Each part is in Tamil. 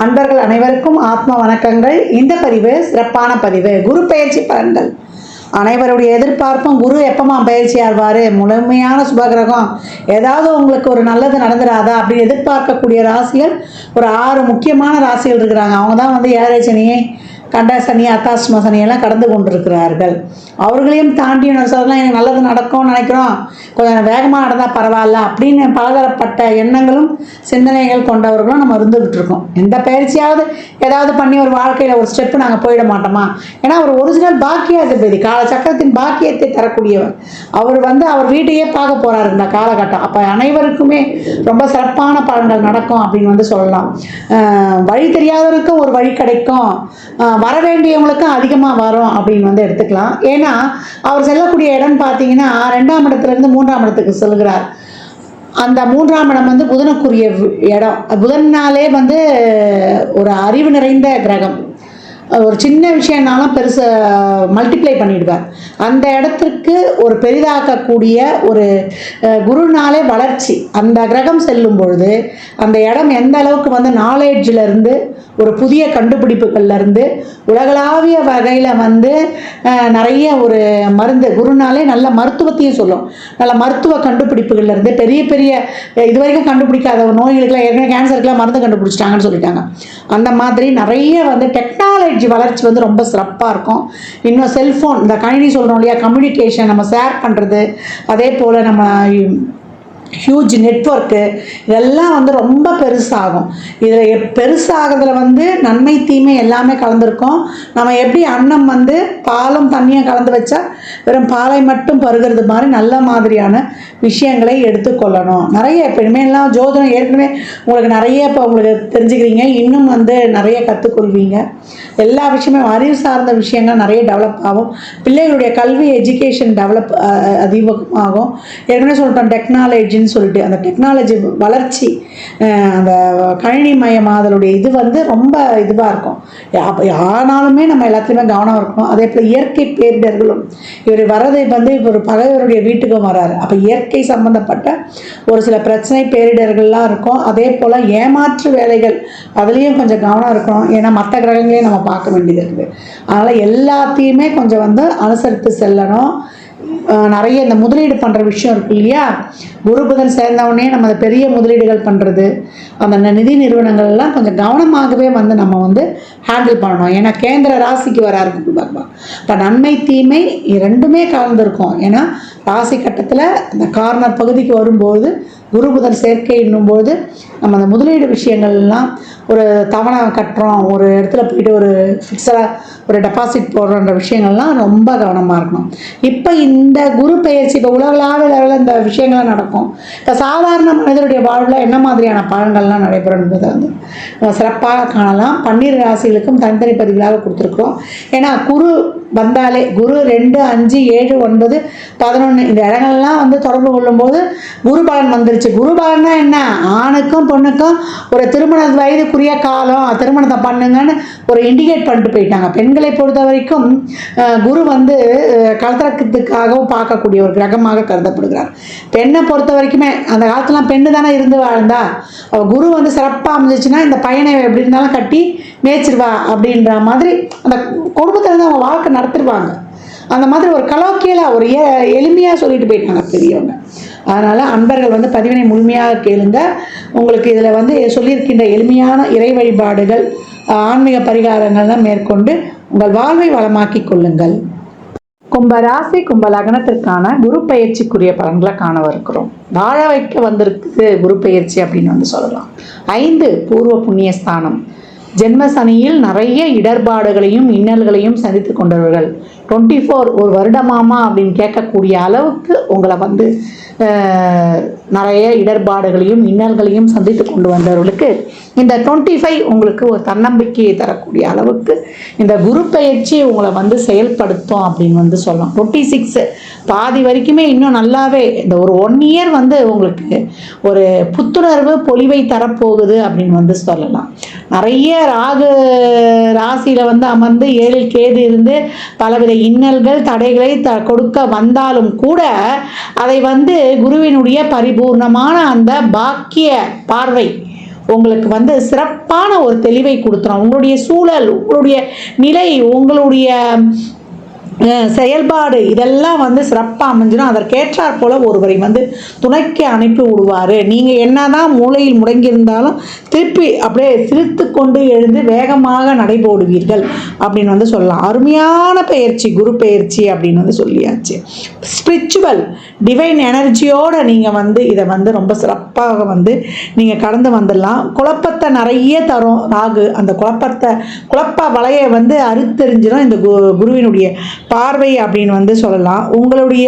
அன்பர்கள் அனைவருக்கும் ஆத்ம வணக்கங்கள். இந்த பதிவு சிறப்பான பதிவு. குரு பயிற்சி பலன்கள். அனைவருடைய எதிர்பார்ப்பும் குரு எப்பமா பயிற்சி ஆழ்வார், முழுமையான சுபகிரகம், ஏதாவது உங்களுக்கு ஒரு நல்லது நடந்துடாதா அப்படின்னு எதிர்பார்க்கக்கூடிய ராசிகள் ஒரு 6 முக்கியமான ராசிகள் இருக்கிறாங்க. அவங்க தான் வந்து ஏழரை சனியை, கண்ட சனி, அத்தாஷ்டம சனியெல்லாம் கடந்து கொண்டிருக்கிறார்கள். அவர்களையும் தாண்டி சொல்லலாம், எனக்கு நல்லது நடக்கும்னு நினைக்கிறோம், கொஞ்சம் வேகமாக நடந்தால் பரவாயில்ல அப்படின்னு பலதரப்பட்ட எண்ணங்களும் சிந்தனைகள் கொண்டவர்களும் நம்ம இருந்துகிட்டு இருக்கோம். எந்த பயிற்சியாவது ஏதாவது பண்ணி ஒரு வாழ்க்கையில் ஒரு ஸ்டெப்பு நாங்கள் போயிட மாட்டோமா? ஏன்னா ஒரு ஒரிஜினல் பாக்கியாதிபதி, காலச்சக்கரத்தின் பாக்கியத்தை தரக்கூடியவர். அவர் வந்து அவர் வீட்டையே பார்க்க போகிறார் இந்த காலகட்டம். அப்போ அனைவருக்குமே ரொம்ப சிறப்பான பலன்கள் நடக்கும் அப்படின்னு வந்து சொல்லலாம். வழி தெரியாதவருக்கும் ஒரு வழி கிடைக்கும், வர வேண்டியவங்களுக்கும் அதிகமாக வரும் அப்படின்னு வந்து எடுத்துக்கலாம். ஏன்னா அவர் செல்லக்கூடிய இடம் பார்த்தீங்கன்னா 2ஆம் இடத்துலேருந்து 3ஆம் இடத்துக்கு செல்கிறார். அந்த 3ஆம் இடம் வந்து புதனுக்குரிய இடம். புதன்னாலே வந்து ஒரு அறிவு நிறைந்த கிரகம். ஒரு சின்ன விஷயம்னாலும் பெருசு மல்டிப்ளை பண்ணிடுவார். அந்த இடத்திற்கு ஒரு பெரிதாக்கக்கூடிய ஒரு குருனாலே வளர்ச்சி. அந்த கிரகம் செல்லும் பொழுது அந்த இடம் எந்த அளவுக்கு வந்து நாலேஜிலேருந்து ஒரு புதிய கண்டுபிடிப்புகள்லேருந்து உலகளாவிய வகையில் வந்து நிறைய ஒரு மருந்து, குருனாலே நல்ல மருத்துவத்தையும் சொல்லும். நல்ல மருத்துவ கண்டுபிடிப்புகள்லேருந்து பெரிய பெரிய இது வரைக்கும் கண்டுபிடிக்காத நோய்களுக்கெல்லாம், ஏற்கனவே கேன்சருக்கெல்லாம் மருந்து கண்டுபிடிச்சிட்டாங்கன்னு சொல்லிட்டாங்க. அந்த மாதிரி நிறைய வந்து டெக்னாலஜி வளர்ச்சி வந்து ரொம்ப சிறப்பாக இருக்கும். இன்னும் செல்ஃபோன், இந்த கணினி சொல்கிறோம் இல்லையா, கம்யூனிகேஷன், நம்ம ஷேர் பண்ணுறது, அதே போல் நம்ம ஹியூஜ் நெட்வொர்க்கு, இதெல்லாம் வந்து ரொம்ப பெருசாகும். இதில் பெருசாகிறதுல வந்து நன்மை தீமை எல்லாமே கலந்துருக்கும். நம்ம எப்படி அன்னம் வந்து பாலும் தண்ணியும் கலந்து வச்சா வெறும் பாலை மட்டும் பருகிறது மாதிரி நல்ல மாதிரியான விஷயங்களை எடுத்துக்கொள்ளணும். நிறைய இப்போ இனிமேலாம் ஜோதிடம் ஏற்கனவே உங்களுக்கு நிறைய இப்போ உங்களுக்கு தெரிஞ்சுக்கிறீங்க, இன்னும் வந்து நிறைய கற்றுக்கொள்வீங்க. எல்லா விஷயமே அறிவு சார்ந்த விஷயங்கள் நிறைய டெவலப் ஆகும். பிள்ளைகளுடைய கல்வி எஜுகேஷன் டெவலப் அதிகமாகும். ஏற்கனவே சொல்லிட்டோம் டெக்னாலஜின்னு சொல்லிட்டு, அந்த டெக்னாலஜி வளர்ச்சி, அந்த கணினி மயமாதலுடைய இது வந்து ரொம்ப இதுவாக இருக்கும். ஆனாலுமே நம்ம எல்லாத்துலேயுமே கவனம் இருக்கணும். அதே போல் இயற்கை பேரிடர்களும், இவர் வர்றது வந்து இவர் பகைவருடைய வீட்டுக்கும் வராரு. அப்போ இயற்கை சம்மந்தப்பட்ட ஒரு சில பிரச்சனை பேரிடர்கள்லாம் இருக்கும். அதே போல் ஏமாற்று வேலைகள், அதுலேயும் கொஞ்சம் கவனம் இருக்கணும். ஏன்னா மற்ற கிரகங்களையும் நம்ம பார்க்க வேண்டியது இருக்குது. அதனால் எல்லாத்தையுமே கொஞ்சம் வந்து அனுசரித்து செல்லணும். நிறைய இந்த முதலீடு பண்ணுற விஷயம் இருக்கு இல்லையா, குரு புதன் சேர்ந்தவுடனே நம்ம அந்த பெரிய முதலீடுகள் பண்ணுறது, அந்த நிதி நிறுவனங்கள்லாம் கொஞ்சம் கவனமாகவே வந்து நம்ம வந்து ஹேண்டில் பண்ணணும். ஏன்னா கேந்திர ராசிக்கு வராரு பகவான். இப்போ நன்மை தீமை ரெண்டுமே கலந்துருக்கும். ஏன்னா ராசி கட்டத்தில் அந்த கார்னர் பகுதிக்கு வரும்போது குரு புதன் சேர்க்கை என்னும்போது நம்ம அந்த முதலீடு விஷயங்கள்லாம், ஒரு தவணை கட்டுறோம், ஒரு இடத்துல போயிட்டு ஒரு ஃபிக்ஸடாக ஒரு டெபாசிட் போடுறன்ற விஷயங்கள்லாம் ரொம்ப கவனமாக இருக்கணும். இப்போ இந்த குரு பயிற்சி இப்போ உலகளாவிய லெவலில் இந்த விஷயங்கள்லாம் நடக்கும். இப்போ சாதாரண மனிதருடைய வாழ்வில் என்ன மாதிரியான பலன்கள்லாம் நடைபெறும் என்பதை வந்து சிறப்பாக காணலாம். 12 ராசிகளுக்கும் தனித்தனி பதிவுகளாக கொடுத்துருக்குறோம். ஏன்னா குரு வந்தாலே குரு 2, 5, 7, 9, 11 இந்த இடங்கள்லாம் வந்து தொடர்பு கொள்ளும்போது குரு பலன் வந்துருச்சு. குரு பலன்னா என்ன, ஆணுக்கும் பொண்ணுக்கும் ஒரு திருமண வயதுக்குரிய காலம், திருமணத்தை பண்ணுங்கன்னு ஒரு இண்டிகேட் பண்ணிட்டு போயிட்டாங்க. பெண்களை பொறுத்த வரைக்கும் குரு வந்து கலத்திரத்துக்காகவும் பார்க்கக்கூடிய ஒரு கிரகமாக கருதப்படுகிறார். பெண்ணை பொறுத்த வரைக்குமே அந்த காலத்துலாம் பெண்ணு தானே இருந்து வாழ்ந்தா, குரு வந்து சிறப்பாக அமைஞ்சிச்சுன்னா இந்த பையனை எப்படி இருந்தாலும் கட்டி மேய்ச்சிருவா அப்படின்ற மாதிரி அந்த குடும்பத்தில் இருந்து அவங்க வாழ்க்கை நடத்திடுவாங்க. அந்த மாதிரி ஒரு கலோக்கியலாக ஒரு எளிமையாக சொல்லிட்டு போயிட்டாங்க பெரியவங்க. அதனால் அன்பர்கள் வந்து பதிவினை முழுமையாக கேளுங்க. உங்களுக்கு இதில் வந்து சொல்லியிருக்கின்ற எளிமையான இறை வழிபாடுகள், ஆன்மீக பரிகாரங்கள்லாம் மேற்கொண்டு உங்கள் வாழ்வை வளமாக்கி கொள்ளுங்கள். கும்பராசி கும்ப லக்னத்திற்கான குரு பயிற்சிக்குரிய பலன்களை காணவிருக்கிறோம். வாழ வைக்க வந்திருக்குது குரு பயிற்சி அப்படின்னு வந்து சொல்லலாம். 5 பூர்வ புண்ணிய ஸ்தானம். ஜென்ம சனியில் நிறைய இடர்பாடுகளையும் இன்னல்களையும் சந்தித்து கொண்டவர்கள் 24 ஒரு வருடமாமா அப்படின்னு கேட்கக்கூடிய அளவுக்கு உங்களை வந்து நிறைய இடர்பாடுகளையும் இன்னல்களையும் சந்தித்து கொண்டு வந்தவர்களுக்கு இந்த 25 உங்களுக்கு ஒரு தன்னம்பிக்கையை தரக்கூடிய அளவுக்கு இந்த குரு பயிற்சி உங்களை வந்து செயல்படுத்தும் அப்படின்னு வந்து சொல்லலாம். 26 பாதி வரைக்குமே இன்னும் நல்லாவே இந்த ஒரு 1 இயர் வந்து உங்களுக்கு ஒரு புத்துணர்வு பொலிவை தரப்போகுது அப்படின்னு வந்து சொல்லலாம். நிறைய ராசியில் வந்து அமர்ந்து 7 கேது இருந்து பலவித இன்னல்கள் தடைகளை கொடுக்க வந்தாலும் கூட அதை வந்து குருவினுடைய பரிபூர்ணமான அந்த பாக்கிய பார்வை உங்களுக்கு வந்து சிறப்பான ஒரு தெளிவை கொடுத்துரும். உங்களுடைய சூழல், உங்களுடைய நிலை, உங்களுடைய செயல்பாடு இதெல்லாம் வந்து சிறப்பாக அமைஞ்சிடும். அதற்கேற்றாற் போல் ஒருவரை வந்து துணைக்கு அனுப்பி விடுவார். நீங்கள் என்னதான் மூளையில் முடங்கியிருந்தாலும் திருப்பி அப்படியே சிரித்து கொண்டு எழுந்து வேகமாக நடைபோடுவீர்கள் அப்படின்னு வந்து சொல்லலாம். அருமையான பயிற்சி குரு பயிற்சி அப்படின்னு வந்து சொல்லியாச்சு. ஸ்பிரிச்சுவல் டிவைன் எனர்ஜியோடு நீங்கள் வந்து இதை வந்து ரொம்ப சிறப்பாக வந்து நீங்கள் கடந்து வந்துடலாம். குழப்பத்தை நிறைய தரும் ராகு. அந்த குழப்ப வலையை வந்து அறுத்தெறிஞ்சிடும் இந்த குருவினுடைய பார்வை அப்படின்னு வந்து சொல்லலாம். உங்களுடைய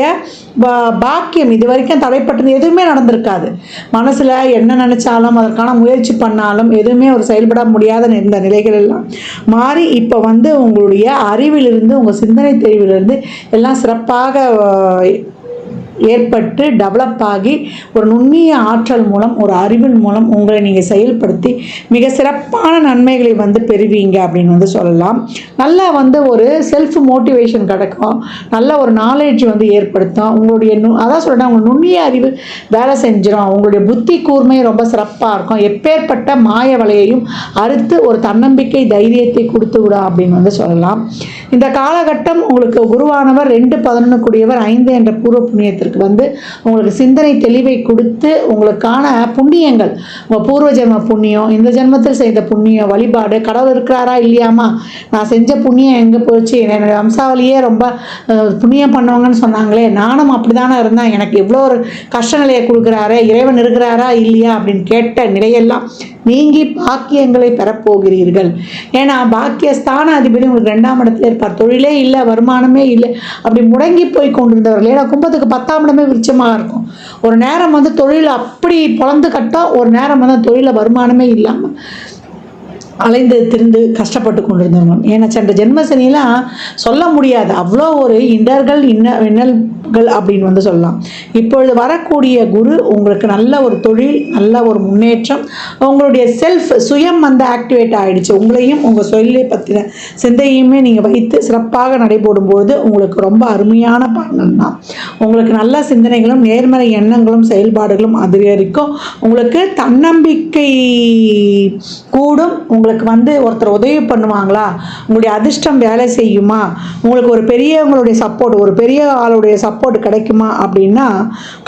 பாக்கியம் இது வரைக்கும் தடைப்பட்டது எதுவுமே நடந்திருக்காது. மனசில் என்ன நினச்சாலும் அதற்கான முயற்சி பண்ணாலும் எதுவுமே ஒரு செயல்பட முடியாத இந்த நிலைகள் எல்லாம் மாறி இப்போ வந்து உங்களுடைய அறிவிலிருந்து, உங்கள் சிந்தனை தெளிவிலிருந்து எல்லாம் சிறப்பாக ஏற்பட்டு டெவலப் ஆகி ஒரு நுண்ணிய ஆற்றல் மூலம், ஒரு அறிவின் மூலம் உங்களை நீங்கள் செயல்படுத்தி மிக சிறப்பான நன்மைகளை வந்து பெறுவீங்க அப்படின்னு வந்து சொல்லலாம். நல்லா வந்து ஒரு செல்ஃப் மோட்டிவேஷன் கிடைக்கும். நல்ல ஒரு நாலேஜ் வந்து ஏற்படுத்தும். உங்களுடைய அதான் சொல்கிறேன், உங்கள் நுண்ணிய அறிவு வேலை செஞ்சிடும். உங்களுடைய புத்தி கூர்மை ரொம்ப சிறப்பாக இருக்கும். எப்பேற்பட்ட மாய வலையையும் அறுத்து ஒரு தன்னம்பிக்கை தைரியத்தை கொடுத்து விடும் அப்படின்னு வந்து சொல்லலாம். இந்த காலகட்டம் உங்களுக்கு குருவானவர் 2-11 கூடியவர் 5 என்ற பூர்வ புண்ணியத்திற்கு வந்து உங்களுக்கு சிந்தனை தெளிவை கொடுத்து உங்களுக்கான புண்ணியங்கள், உங்கள் பூர்வ ஜென்ம புண்ணியம், இந்த ஜென்மத்தில் செய்த புண்ணியம், வழிபாடு, கடவுள் இருக்கிறாரா இல்லையாமா, நான் செஞ்ச புண்ணியம் எங்கே போச்சு, என்னுடைய வம்சாவளியே ரொம்ப புண்ணியம் பண்ணவங்கன்னு சொன்னாங்களே, நானும் அப்படி தானே இருந்தேன், எனக்கு எவ்வளோ ஒரு கஷ்ட நிலையை கொடுக்குறாரு, இறைவன் இருக்கிறாரா இல்லையா அப்படின்னு கேட்ட நிலையெல்லாம் நீங்கி பாக்கியங்களை பெறப்போகிறீர்கள். ஏன்னா பாக்கியஸ்தான அதிபதி உங்களுக்கு 2ஆம் இடத்துல இருப்பார். தொழிலே இல்லை, வருமானமே இல்லை, அப்படி முடங்கி போய் கொண்டிருந்தவர்கள். ஏன்னா கும்பத்துக்கு 10ஆம் இடமே விருட்சமாக இருக்கும். ஒரு நேரம் வந்து தொழில் அப்படி பொழந்து கட்டும், ஒரு நேரம் வந்து தொழில வருமானமே இல்லாமல் அலைந்து திரிந்து கஷ்டப்பட்டு கொண்டிருந்தோம். ஏன்னா சென்ற ஜென்மசனிலாம் சொல்ல முடியாது, அவ்வளோ ஒரு இன்னல்கள் அப்படின்னு வந்து சொல்லலாம். இப்பொழுது வரக்கூடிய குரு உங்களுக்கு நல்ல ஒரு தொழில், நல்ல ஒரு முன்னேற்றம், உங்களுடைய சுயம் வந்து ஆக்டிவேட் ஆகிடுச்சு. உங்களையும் உங்கள் சொல்லை பற்றின சிந்தையுமே நீங்கள் வைத்து சிறப்பாக நடைபோடும்போது உங்களுக்கு ரொம்ப அருமையான பலன் தான். உங்களுக்கு நல்ல சிந்தனைகளும் நேர்மறை எண்ணங்களும் செயல்பாடுகளும் அதிகரிக்கும். உங்களுக்கு தன்னம்பிக்கை கூடும். உங்களுக்கு வந்து ஒருத்தர் உதவி பண்ணுவாங்களா, உங்களுடைய அதிர்ஷ்டம் வேலை செய்யுமா, உங்களுக்கு ஒரு பெரியவங்களுடைய சப்போர்ட், ஒரு பெரிய ஆளுடைய சப்போர்ட் கிடைக்குமா அப்படின்னா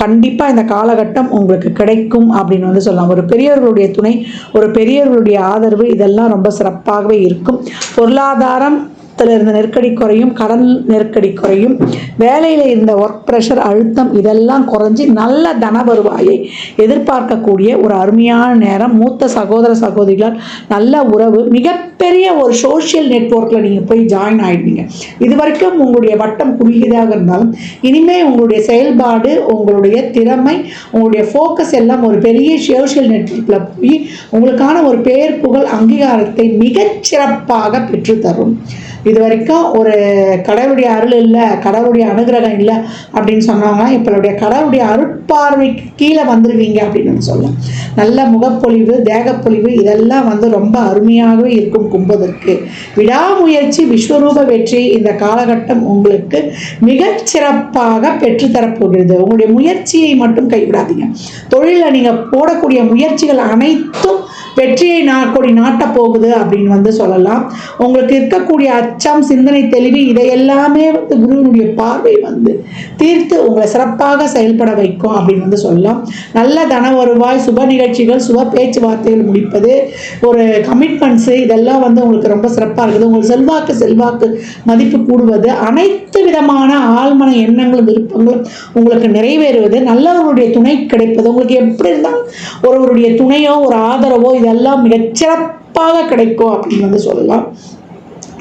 கண்டிப்பாக இந்த காலகட்டம் உங்களுக்கு கிடைக்கும் அப்படின்னு வந்து சொல்லலாம். ஒரு பெரியவர்களுடைய துணை, ஒரு பெரியவர்களுடைய ஆதரவு இதெல்லாம் ரொம்ப சிறப்பாகவே இருக்கும். பொருளாதாரம் இருந்த நெருக்கடி குறையும், கடன் நெருக்கடி குறையும், வேலையில் இருந்த ஒர்க் ப்ரெஷர், அழுத்தம் இதெல்லாம் குறைஞ்சி நல்ல தன வருவாயை எதிர்பார்க்கக்கூடிய ஒரு அருமையான நேரம். மூத்த சகோதர சகோதரிகளால் நல்ல உறவு, மிகப்பெரிய ஒரு சோஷியல் நெட்வொர்க்கில் நீங்கள் போய் ஜாயின் ஆகிடுவீங்க. இது வரைக்கும் உங்களுடைய வட்டம் குறுகியதாக இருந்தாலும் இனிமேல் உங்களுடைய செயல்பாடு, உங்களுடைய திறமை, உங்களுடைய ஃபோக்கஸ் எல்லாம் ஒரு பெரிய சோஷியல் நெட்வொர்க்கில் போய் உங்களுக்கான ஒரு பெயர் புகழ் அங்கீகாரத்தை மிகச்சிறப்பாக பெற்றுத்தரும். இது வரைக்கும் ஒரு கடவுளுடைய அருள் இல்லை, கடவுளுடைய அனுகிரகம் இல்லை அப்படின்னு சொன்னவங்க இப்போடைய கடவுளுடைய அருட்பார்வைக்கு கீழே வந்துடுவீங்க அப்படின்னு சொல்லலாம். நல்ல முகப்பொழிவு, தேகப்பொழிவு இதெல்லாம் வந்து ரொம்ப அருமையாகவே இருக்கும். கும்பத்திற்கு விடாமுயற்சி, விஸ்வரூப வெற்றி இந்த காலகட்டம் உங்களுக்கு மிகச்சிறப்பாக பெற்றுத்தரப்போகிறது. உங்களுடைய முயற்சியை மட்டும் கைவிடாதீங்க. தொழிலில் நீங்கள் போடக்கூடிய முயற்சிகள் அனைத்தும் வெற்றியை நாட்டப் போகுது அப்படின்னு வந்து சொல்லலாம். உங்களுக்கு இருக்கக்கூடிய அச்சம், சிந்தனை தெளிவு இதையெல்லாமே வந்து குருவினுடைய பார்வை வந்து தீர்த்து உங்களை சிறப்பாக செயல்பட வைக்கும் அப்படின்னு வந்து சொல்லலாம். நல்ல தன வருவாய், சுப நிகழ்ச்சிகள், சுப பேச்சுவார்த்தைகள் முடிப்பது, ஒரு கமிட்மெண்ட்ஸு இதெல்லாம் வந்து உங்களுக்கு ரொம்ப சிறப்பாக இருக்குது. உங்களுக்கு செல்வாக்கு மதிப்பு கூடுவது, அனைத்து விதமான ஆழ்மன எண்ணங்களும் விருப்பங்களும் உங்களுக்கு நிறைவேறுவது, நல்லவர்களுடைய துணை கிடைப்பது, உங்களுக்கு எப்படி இருந்தாலும் ஒருவருடைய துணையோ ஒரு ஆதரவோ இதெல்லாம் மிகச்சிறப்பாக கிடைக்கும் அப்படின்னு வந்து சொல்லலாம்.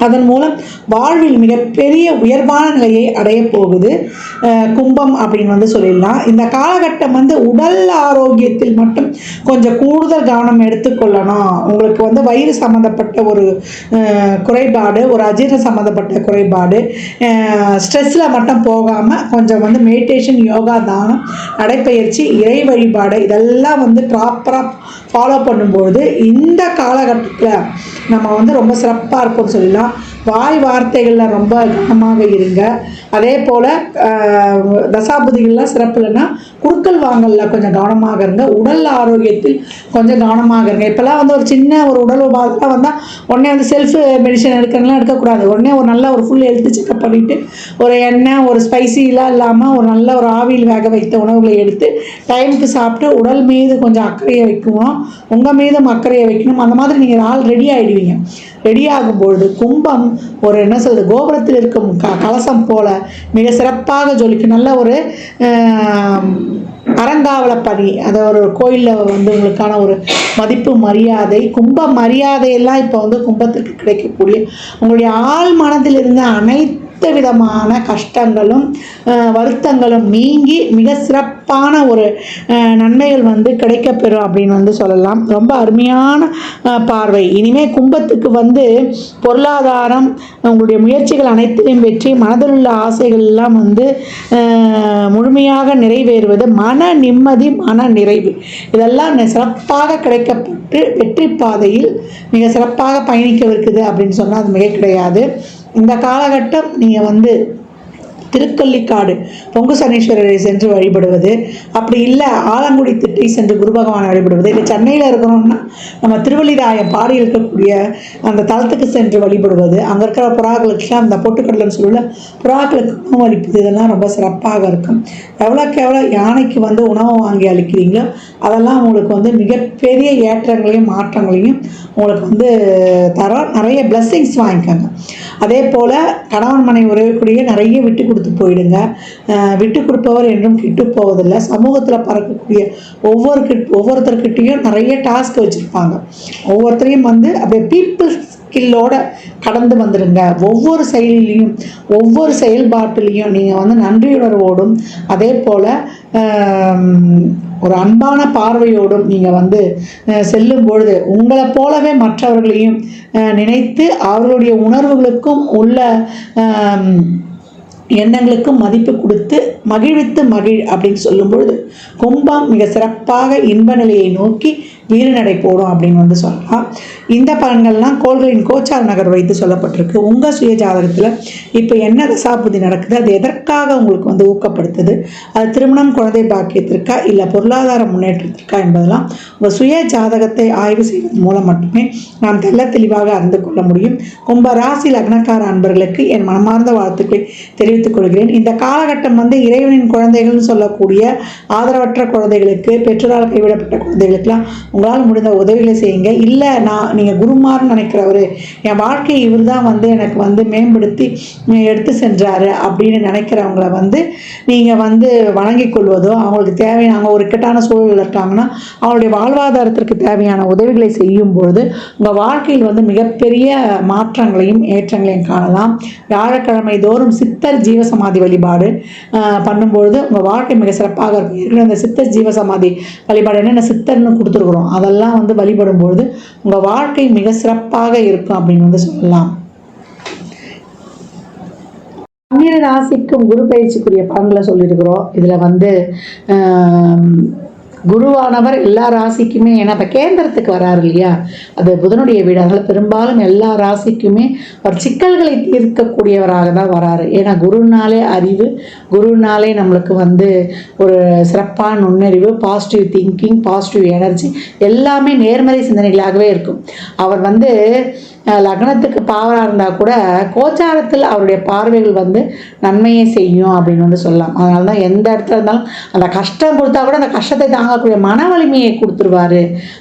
அதன் மூலம் வாழ்வில் மிகப்பெரிய உயர்வான நிலையை அடைய போகுது கும்பம் அப்படின்னு வந்து சொல்லிடலாம். இந்த காலகட்டம் வந்து உடல் ஆரோக்கியத்தில் மட்டும் கொஞ்சம் கூடுதல் கவனம் எடுத்துக்கொள்ளணும். உங்களுக்கு வந்து வயிறு சம்மந்தப்பட்ட ஒரு குறைபாடு, ஒரு அஜீரணம் சம்மந்தப்பட்ட குறைபாடு, ஸ்ட்ரெஸ்ஸில் மட்டும் போகாமல் கொஞ்சம் வந்து மெடிடேஷன், யோகா, தானம், நடைப்பயிற்சி, இறை வழிபாடு இதெல்லாம் வந்து ப்ராப்பராக ஃபாலோ பண்ணும்போது இந்த காலகட்டத்தில் நம்ம வந்து ரொம்ப சிறப்பாக இருக்கும்னு சொல்லலாம். வாய் வார்த்தைகளில் ரொம்ப கவனமாக இருங்க. அதே போல் தசாபுதிகள்லாம் சிறப்பு இல்லைன்னா குறுக்கல் வாங்கலில் கொஞ்சம் கவனமாக இருங்க. உடல் ஆரோக்கியத்தில் கொஞ்சம் கவனமாக இருங்க. இப்போல்லாம் வந்து ஒரு சின்ன ஒரு உடல் உபாதெல்லாம் வந்தால் உடனே வந்து செல்ஃப் மெடிசன் எடுக்கிறதுலாம் எடுக்கக்கூடாது. உடனே ஒரு நல்ல ஒரு ஃபுல் ஹெல்த் செக்அப் பண்ணிவிட்டு ஒரு எண்ணெய் ஒரு ஸ்பைசிலாம் இல்லாமல் ஒரு நல்ல ஒரு ஆவியில் வேக வைத்த உணவுகளை எடுத்து டைமுக்கு சாப்பிட்டு உடல் மீது கொஞ்சம் அக்கறையை வைக்கணும். உங்கள் மீதும் அக்கறையை வைக்கணும். அந்த மாதிரி நீங்கள் ஆள் ரெடி ஆகிடுவீங்க. ரெடி ஆகும்பொழுது கும்பம் ஒரு என்ன சொல்கிறது, கோபுரத்தில் இருக்கும் கலசம் போல மிக சிறப்பாக ஜொலிக்கும். நல்ல ஒரு அறங்காவல பணி, அதை ஒரு கோயிலில் வந்து உங்களுக்கான ஒரு மதிப்பு மரியாதை, கும்ப மரியாதையெல்லாம் இப்போ வந்து கும்பத்திற்கு கிடைக்கக்கூடிய உங்களுடைய ஆள் மனதில் இருந்த அனைத்து விதமான கஷ்டங்களும் வருத்தங்களும் நீங்கி மிக சிறப்பான ஒரு நன்மைகள் வந்து கிடைக்கப்பெறும் அப்படின்னு வந்து சொல்லலாம். ரொம்ப அருமையான பார்வை. இனிமேல் கும்பத்துக்கு வந்து பொருளாதாரம், உங்களுடைய முயற்சிகள் அனைத்திலும் வெற்றி, மனதில் உள்ள ஆசைகள் எல்லாம் வந்து முழுமையாக நிறைவேறுவது, மன நிம்மதி, மன நிறைவு, இதெல்லாம் சிறப்பாக கிடைக்கப்பட்டு வெற்றி பாதையில் மிக சிறப்பாக பயணிக்கவிருக்குது அப்படின்னு சொன்னால் அது மிக கிடையாது. இந்த காலகட்டம் நீங்கள் வந்து திருக்கொல்லிக்காடு பொங்கு சனீஸ்வரரை சென்று வழிபடுவது, அப்படி இல்லை ஆலங்குடி திட்டை சென்று குரு பகவானை வழிபடுவது, இல்லை சென்னையில் இருக்கிறோம்னா நம்ம திருவள்ளிராயம் பாடி இருக்கக்கூடிய அந்த தலத்துக்கு சென்று வழிபடுவது, அங்கே இருக்கிற புறாக்களுக்கெல்லாம் அந்த பொட்டுக்கடலைன்னு சொல்ல புறாக்களுக்கு உணவு அளிப்பது, இதெல்லாம் ரொம்ப சிறப்பாக இருக்கும். எவ்வளோக்கு எவ்வளோ யானைக்கு வந்து உணவு வாங்கி அளிக்கிறீங்களோ அதெல்லாம் உங்களுக்கு வந்து மிகப்பெரிய ஏற்றங்களையும் மாற்றங்களையும் உங்களுக்கு வந்து தரோம். நிறைய பிளஸ்ஸிங்ஸ் வாங்கிக்கோங்க. அதே போல் கணவன் மனை உறவுக்குரிய நிறைய விட்டு கொடுத்து போயிடுங்க. விட்டு கொடுப்பவர் என்றும் கிட்டு போவதில்லை. சமூகத்தில் பறக்கக்கூடிய ஒவ்வொருத்தர்கிட்டையும் நிறைய டாஸ்க் வச்சுருப்பாங்க. ஒவ்வொருத்தரையும் வந்து அப்படியே பீப்புள் ஸ்கில்லோட கடந்து வந்துடுங்க. ஒவ்வொரு செயலிலையும் ஒவ்வொரு செயல்பாட்டிலையும் நீங்கள் வந்து நன்றியுணர்வோடும் அதே போல் ஒரு அன்பான பார்வையோடும் நீங்கள் வந்து செல்லும் பொழுது உங்களை போலவே மற்றவர்களையும் நினைத்து அவர்களுடைய உணர்வுகளுக்கும் உள்ள எண்ணங்களுக்கும் மதிப்பு கொடுத்து மகிழ்வித்து மகிழ் அப்படின்னு சொல்லும் பொழுது கும்பம் மிக சிறப்பாக இன்ப நிலையை நோக்கி வீறுநடை போடும் அப்படின்னு வந்து சொல்லலாம். இந்த பலன்கள்லாம் கோள்களின் கோச்சார நகர் வைத்து சொல்லப்பட்டிருக்கு. உங்கள் சுய ஜாதகத்தில் இப்போ என்ன தசாபுதி நடக்குது, அது எதற்காக உங்களுக்கு வந்து ஊக்கப்படுத்துது, அது திருமணம், குழந்தை பாக்கியத்திற்கா இல்லை பொருளாதார முன்னேற்றத்திற்கா என்பதெல்லாம் உங்கள் சுய ஜாதகத்தை ஆய்வு செய்வதன் மூலம் மட்டுமே நாம் தெல்ல தெளிவாக அறிந்து கொள்ள முடியும். கும்ப ராசி லக்னக்கார அன்பர்களுக்கு என் மனமார்ந்த வாழ்த்துக்களை தெரிவித்துக் கொள்கிறேன். இந்த காலகட்டம் வந்து இறைவனின் குழந்தைகள்னு சொல்லக்கூடிய ஆதரவற்ற குழந்தைகளுக்கு, பெற்றோரால் கைவிடப்பட்ட குழந்தைகளுக்கெல்லாம் உங்களால் முடிந்த உதவிகளை செய்யுங்க. இல்லை நீங்கள் குருமார்னு நினைக்கிறவர், என் வாழ்க்கையை இவர் தான் வந்து எனக்கு வந்து மேம்படுத்தி எடுத்து சென்றாரு அப்படின்னு நினைக்கிறவங்கள வந்து நீங்கள் வந்து வணங்கி கொள்வதோ, அவங்களுக்கு தேவையான அவங்க ஒரு இக்கட்டான சூழல் இருக்காங்கன்னா அவங்களுடைய வாழ்வாதாரத்திற்கு தேவையான உதவிகளை செய்யும் பொழுது உங்கள் வாழ்க்கையில் வந்து மிகப்பெரிய மாற்றங்களையும் ஏற்றங்களையும் காணலாம். வியாழக்கிழமை தோறும் சித்தர் ஜீவசமாதி வழிபாடு பண்ணும்பொழுது உங்கள் வாழ்க்கை மிக சிறப்பாக இருக்கும். ஏற்கனவே அந்த சித்தர் ஜீவசமாதி வழிபாடு என்னென்ன சித்தர்னு கொடுத்துருக்குறோம், அதெல்லாம் வந்து வழிபடும்பொழுது உங்கள் வாழ்க்கை மிக சிறப்பாக இருக்கும் அப்படின்னு வந்து சொல்லலாம். 12 ராசிக்கும் குரு பயிற்சிக்குரிய பலன்களை சொல்லியிருக்கிறோம். இதில் வந்து குருவானவர் எல்லா ராசிக்குமே, ஏன்னா இப்போ கேந்திரத்துக்கு வராரு இல்லையா, அது புதனுடைய வீடு, அதனால் பெரும்பாலும் எல்லா ராசிக்குமே ஒரு சிக்கல்களை தீர்க்கக்கூடியவராக தான் வராரு. ஏன்னா குருனாலே அறிவு, குருனாலே நம்மளுக்கு வந்து ஒரு சிறப்பான நுண்ணறிவு, பாசிட்டிவ் திங்கிங், பாசிட்டிவ் எனர்ஜி, எல்லாமே நேர்மறை சிந்தனைகளாகவே இருக்கும். அவர் வந்து லக்னத்துக்கு பாவராக இருந்தால் கூட கோச்சாரத்தில் அவருடைய பார்வைகள் வந்து நன்மையை செய்யும் அப்படின்னு வந்து சொல்லலாம். அதனால தான் எந்த இடத்துல இருந்தாலும் அந்த கஷ்டம் கொடுத்தா கூட அந்த கஷ்டத்தை தாங்கக்கூடிய மன வலிமையை கொடுத்துருவாரு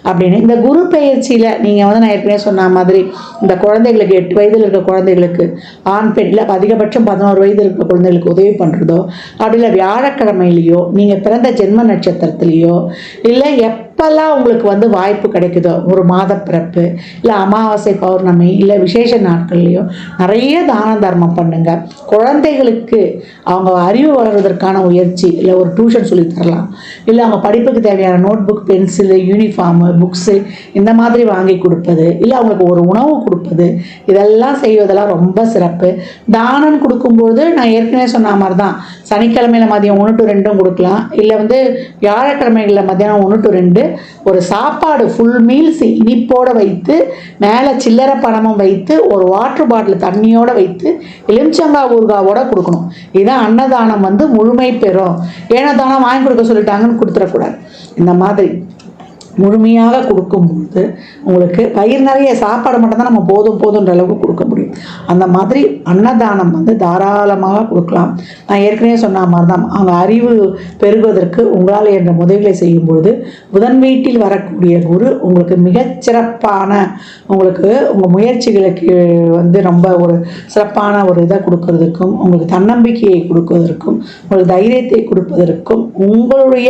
அப்படின்னு. இந்த குரு பயிற்சியில் நீங்கள் வந்து நான் ஏற்கனவே சொன்ன மாதிரி இந்த குழந்தைகளுக்கு 8 வயதில் இருக்க குழந்தைகளுக்கு ஆண் பெண் இல்லை அதிகபட்சம் 11 வயது இருக்க குழந்தைகளுக்கு உதவி பண்ணுறதோ, அப்படி இல்லை வியாழக்கிழமையிலையோ நீங்கள் பிறந்த ஜென்ம நட்சத்திரத்திலேயோ இல்லை எப்பெல்லாம் உங்களுக்கு வந்து வாய்ப்பு கிடைக்குதோ, ஒரு மாத பிறப்பு இல்லை அமாவாசை பௌர்ணமி இல்லை விசேஷ நாட்கள்லையோ நிறைய தான தர்மம் பண்ணுங்க. குழந்தைகளுக்கு அவங்க அறிவு வளர்வதற்கான முயற்சி, இல்லை ஒரு டியூஷன் சொல்லி தரலாம், இல்லை அவங்க படிப்புக்கு தேவையான notebook, pencil, uniform, books இந்த மாதிரி வாங்கி கொடுப்பது, இல்லை அவங்களுக்கு ஒரு உணவு கொடுப்பது, இதெல்லாம் செய்வதெல்லாம் ரொம்ப சிறப்பு. தானம் கொடுக்கும்போது நான் ஏற்கனவே சொன்ன மாதிரி தான் சனிக்கிழமையில் மதியம் 1 to 2 கொடுக்கலாம், இல்லை வந்து வியாழக்கிழமைகளில் மதியானம் 1 to 2, ஒரு சாப்பாடு ஃபுல் மீல்ஸ் இனிப்போடு வைத்து மேலே சில்லறை பணமும் வைத்து ஒரு வாட்டர் பாட்டில் தண்ணியோடு வைத்து எலுமிச்சங்காய் ஊறுகாவோட கொடுக்கணும். இதுதான் அன்னதானம் முழுமை பெறும். ஏன்னா தானம் வாங்கி கொடுக்க சொல்லிட்டாங்கன்னு கொடுத்துடக்கூடாது. இந்த மாதிரி முழுமையாக கொடுக்கும்போது உங்களுக்கு வயிறு நிறைய சாப்பாடு மட்டும்தான் நம்ம போதுன்ற அளவுக்கு கொடுக்க முடியும். அந்த மாதிரி அன்னதானம் தாராளமாக கொடுக்கலாம். நான் ஏற்கனவே சொன்ன மாதிரி தான் அவங்க அறிவு பெருகுவதற்கு உங்களால் என்ற உதவிகளை செய்யும்பொழுது புதன் வீட்டில் வரக்கூடிய குரு உங்களுக்கு மிகச்சிறப்பான உங்களுக்கு உங்கள் முயற்சிகளுக்கு ரொம்ப ஒரு சிறப்பான ஒரு இதை கொடுக்கறதுக்கும் உங்களுக்கு தன்னம்பிக்கையை கொடுப்பதற்கும் உங்களுக்கு தைரியத்தை கொடுப்பதற்கும் உங்களுடைய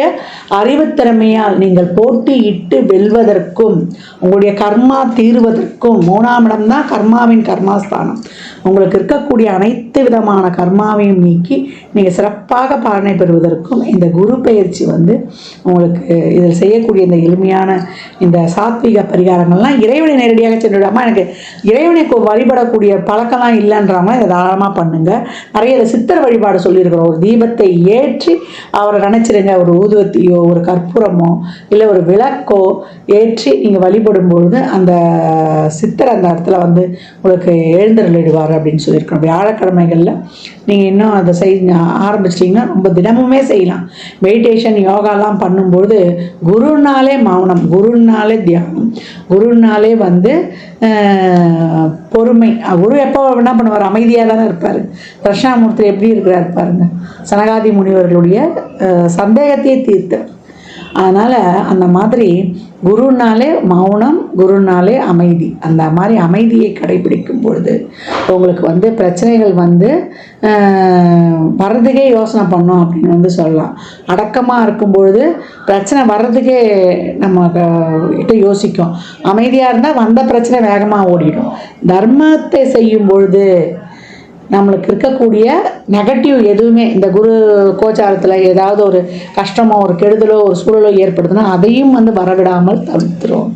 அறிவுத்திறமையால் நீங்கள் போட்டியிட்டு வெல்வதற்கும் உங்களுடைய கர்மா தீர்வதற்கும் 3ஆம் இடம் தான் கர்மாவின் கர்மாஸ்தானம். உங்களுக்கு இருக்கக்கூடிய அனைத்து விதமான கர்மாவையும் நீக்கி நீங்கள் சிறப்பாக பலனை பெறுவதற்கும் இந்த குரு பயிற்சி உங்களுக்கு இதில் செய்யக்கூடிய இந்த எளிமையான இந்த சாத்வீக பரிகாரங்கள்லாம் இறைவனை நேரடியாக சென்றுவிடாமல் எனக்கு இறைவனை வழிபடக்கூடிய பழக்கம்லாம் இல்லைன்றவங்க இதை தாராளமாக பண்ணுங்கள். நிறைய சித்தர் வழிபாடு சொல்லியிருக்கிறோம். ஒரு தீபத்தை ஏற்றி அவரை நினச்சிருங்க. ஒரு ஊதுவத்தியோ ஒரு கற்பூரமோ இல்லை ஒரு விளக்கோ ஏற்றி நீங்கள் வழிபடும் பொழுது அந்த சித்தர் அந்த இடத்துல உங்களுக்கு எழுந்தருளிடுவார் அப்படின்னு சொல்லியிருக்கோம். வியாழக்கிழமைகளில் நீங்கள் இன்னும் அதை ஆரம்பிச்சிட்டிங்கன்னா ரொம்ப தினமுமே செய்யலாம். மெடிடேஷன் யோகாலாம் பண்ணும்போது குருனாலே மௌனம், குருனாலே தியானம், குருனாலே பொறுமை. குரு எப்போ என்ன பண்ணுவார்? அமைதியாக தானே இருப்பார். தட்சிணாமூர்த்தி எப்படி இருக்கிறார் பாருங்க. சனகாதி முனிவர்களுடைய சந்தேகத்தையே தீர்த்தார். அதனால் அந்த மாதிரி குருனாலே மௌனம், குருனாலே அமைதி. அந்த மாதிரி அமைதியை கடைபிடிக்கும் பொழுது உங்களுக்கு பிரச்சனைகள் வர்றதுக்கே யோசனை பண்ணோம் அப்படின்னு சொல்லலாம். அடக்கமாக இருக்கும்பொழுது பிரச்சனை வர்றதுக்கே நம்ம கிட்ட யோசிக்கும். அமைதியாக இருந்தால் வந்த பிரச்சனை வேகமாக ஓடிடும். தர்மத்தை செய்யும் பொழுது நம்மளுக்கு இருக்கக்கூடிய நெகட்டிவ் எதுவுமே இந்த குரு கோச்சாரத்தில் ஏதாவது ஒரு கஷ்டமோ ஒரு கெடுதலோ ஒரு சூழலோ ஏற்படுதுன்னா அதையும் வரவிடாமல் தவிர்த்துரும்.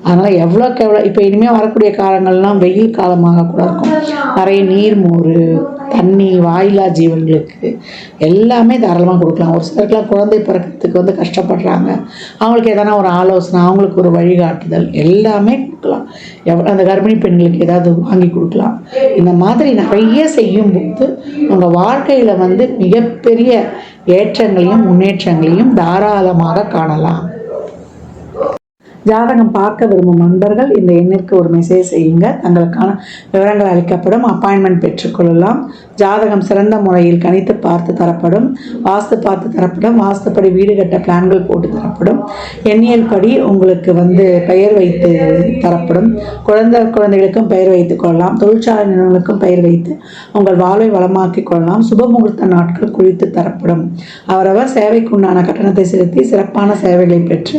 அதனால் எவ்வளோக்கு எவ்வளோ இப்போ இனிமேல் வரக்கூடிய காலங்கள்லாம் வெயில் காலமாக கூட இருக்கும். நிறைய நீர் மோர் தண்ணி வாயிலா ஜீவன்களுக்கு எல்லாமே தாராளமாக கொடுக்கலாம். ஒரு சிலருக்குலாம் குழந்தை பிறக்கிறதுக்கு கஷ்டப்படுறாங்க. அவங்களுக்கு எதனா ஒரு ஆலோசனை, அவங்களுக்கு ஒரு வழிகாட்டுதல் எல்லாமே கொடுக்கலாம். அந்த கர்ப்பிணி பெண்களுக்கு ஏதாவது வாங்கி கொடுக்கலாம். இந்த மாதிரி நிறைய செய்யும்போது உங்கள் வாழ்க்கையில் மிகப்பெரிய ஏற்றங்களையும் முன்னேற்றங்களையும் தாராளமாக காணலாம். ஜாதகம் பார்க்க விரும்பும் நண்பர்கள் இந்த எண்ணிற்கு ஒரு மெசேஜ் செய்யுங்க. தங்களுக்கான விவரங்கள் அளிக்கப்படும். அப்பாயின்மெண்ட் பெற்றுக்கொள்ளலாம். ஜாதகம் சிறந்த முறையில் கணித்து பார்த்து தரப்படும். வாஸ்து பார்த்து தரப்படும். வாஸ்துப்படி வீடு கட்ட பிளான்கள் போட்டு தரப்படும். எண்ணியல் படி உங்களுக்கு பெயர் வைத்து தரப்படும். குழந்தைகளுக்கும் பெயர் வைத்துக் கொள்ளலாம். தொழிற்சாலை நிறுவனங்களுக்கும் பெயர் வைத்து உங்கள் வாழ்வை வளமாக்கிக் கொள்ளலாம். சுபமுகூர்த்த நாட்கள் குறித்து தரப்படும். அவரவர் சேவைக்குண்டான கட்டணத்தை செலுத்தி சிறப்பான சேவைகளை பெற்று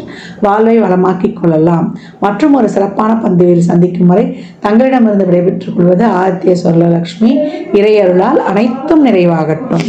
வாழ்வை வளமாக்கி கொள்ளலாம். மற்றும் ஒரு சிறப்பான பந்தியில் சந்திக்கும் வரை தங்களிடமிருந்து விடைபெற்றுக் கொள்வது ஆதித்ய சொர்ணலட்சுமி. இறையருளால் அனைத்தும் நிறைவாகட்டும்.